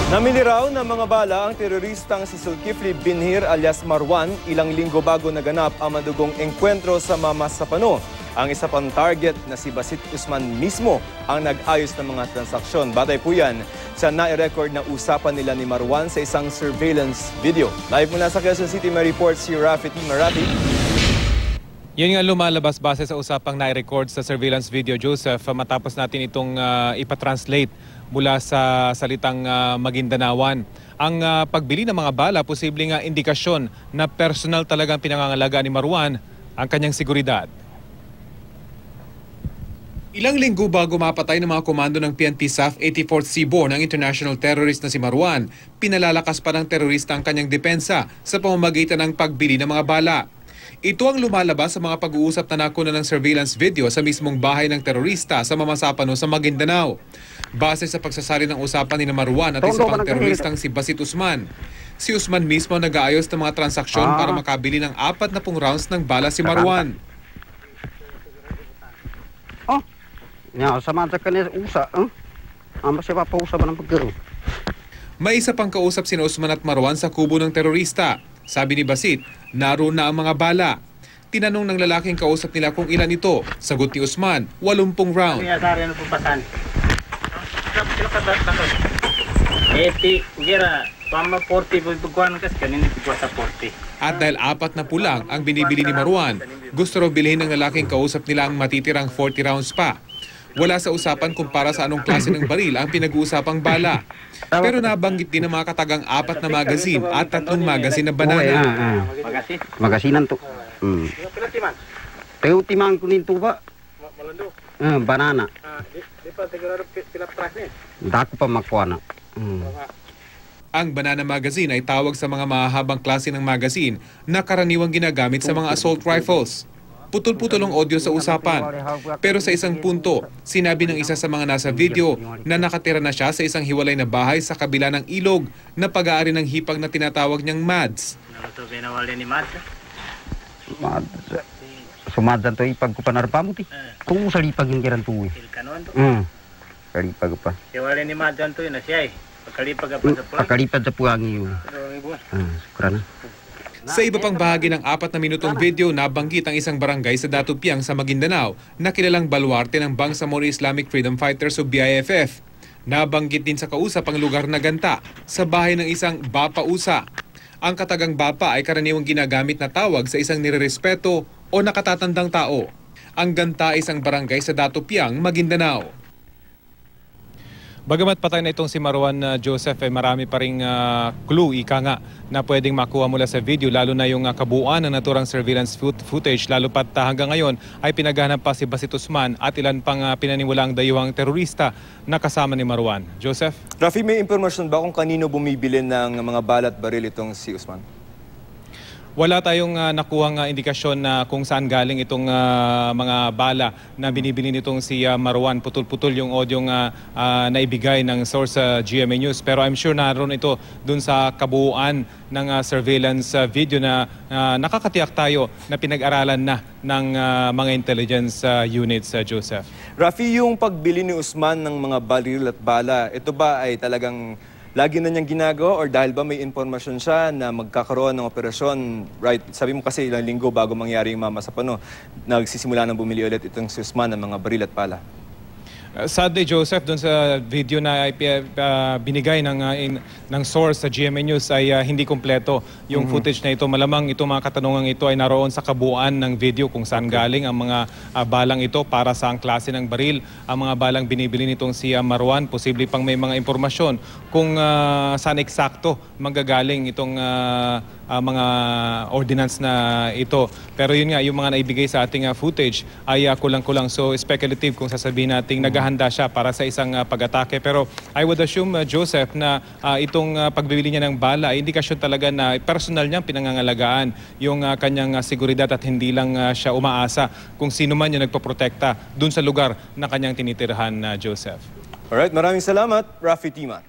Namili raw ng mga bala ang teroristang si Zulkifli Binhir alias Marwan ilang linggo bago naganap ang madugong engkwentro sa Mamasapano. Ang isa pang target na si Basit Usman mismo ang nag-ayos ng mga transaksyon. Batay po yan sa nai-record na usapan nila ni Marwan sa isang surveillance video. Live mula sa Quezon City may report si Rafi T. Marati. Yan nga lumalabas base sa usapang nai-record sa surveillance video, Joseph, matapos natin itong ipatranslate mula sa salitang Magindanawan. Ang pagbili ng mga bala, posibleng indikasyon na personal talagang pinangangalaga ni Marwan ang kanyang seguridad. Ilang linggo bago mapatay ng mga komando ng PNP SAF 84th Seaborne ang international terrorist na si Marwan, pinalalakas pa ng terorista ang kanyang depensa sa pamamagitan ng pagbili ng mga bala. Ito ang lumalabas sa mga pag-uusap na nakuna ng surveillance video sa mismong bahay ng terorista sa Mamasapano sa Maguindanao. Base sa pagsasali ng usapan ni Marwan at isa pang teroristang si Basit Usman. Si Usman mismo nag-aayos ng mga transaksyon para makabili ng 40 rounds ng bala si Marwan. May isa pang kausap si Usman at Marwan sa kubo ng terorista. Sabi ni Basit, naroon na ang mga bala. Tinanong ng lalaking kausap nila kung ilan ito. Sagot ni Usman, 80 round. At dahil 4 na pulang ang binibili ni Marwan, gusto raw bilhin ng lalaking kausap nila ang matitirang 40 rounds pa. Wala sa usapan kung para sa anong klase ng baril ang pinag-uusapang bala. Pero nabanggit din ng mga katagang 4 na magazine at 3 magazine na banana. Magasinan to. Tayo timang kunin to ba? Banana. Dako pa makuha na. Ang banana magazine ay tawag sa mga mahahabang klase ng magazine na karaniwang ginagamit sa mga assault rifles. Putol-putol ang audio sa usapan. Pero sa isang punto, sinabi ng isa sa mga nasa video na nakatira na siya sa isang hiwalay na bahay sa kabila ng ilog na pag-aari ng hipag na tinatawag niyang Mads. Sumadan to ipag ko panarpa mo ti. Kung sa lipag yung kiran to eh. Kalipag pa. Hiwalay ni Mads to yun na siya eh. Pagkalipad sa puwangi yun. Sukra na. Sa iba pang bahagi ng 4 na minutong video, nabanggit ang isang barangay sa Datupiang sa Maguindanao na kilalang baluarte ng Bangsamoro Islamic Freedom Fighters o BIFF. Nabanggit din sa kausap ang lugar na Ganta sa bahay ng isang Bapa Usa. Ang katagang Bapa ay karaniwang ginagamit na tawag sa isang nirerespeto o nakatatandang tao. Ang Ganta ay isang barangay sa Datupiang, Maguindanao. Bagamat patay na itong si Marwan Joseph, marami pa ring clue, ika nga, na pwedeng makuha mula sa video, lalo na yung kabuuan ng naturang surveillance footage, lalo pat hanggang ngayon ay pinaghanap pa si Basit Usman at ilan pang pinaniwalang dayuhang terorista na kasama ni Marwan. Joseph? Rafi, may impormasyon ba kung kanino bumibili ng mga balat baril itong si Usman? Wala tayong nakuhang indikasyon na kung saan galing itong mga bala na binibili nitong si Marwan. Putol-putol yung audio naibigay ng source sa GMA News. Pero I'm sure naroon ito dun sa kabuuan ng surveillance video na nakakatiyak tayo na pinag-aralan na ng mga intelligence units, Joseph. Rafi, yung pagbili ni Usman ng mga baril at bala, ito ba ay talagang lagi na niyang ginagawa or dahil ba may informasyon siya na magkakaroon ng operasyon, right? Sabi mo kasi ilang linggo bago mangyari yung Mamasapano, nagsisimula ng bumili ulit itong si Usman ng mga baril at pala. Sadly, Joseph, doon sa video na binigay ng source sa GMA News ay hindi kompleto yung footage na ito. Malamang itong mga katanungan ito ay naroon sa kabuuan ng video kung saan galing ang mga balang ito, para sa ang klase ng baril, ang mga balang binibili nitong si Marwan. Posible pang may mga impormasyon kung saan eksakto manggagaling itong mga ordinance na ito. Pero yun nga, yung mga naibigay sa ating footage ay kulang-kulang. So speculative kung sasabihin natin naghahanda siya para sa isang pag-atake. Pero I would assume, Joseph, na itong pagbibili niya ng bala ay indikasyon talaga na personal niyang pinangangalagaan yung kanyang seguridad at hindi lang siya umaasa kung sino man yung nagpoprotekta dun sa lugar na kanyang tinitirhan, Joseph. Alright, maraming salamat, Rafi Tima.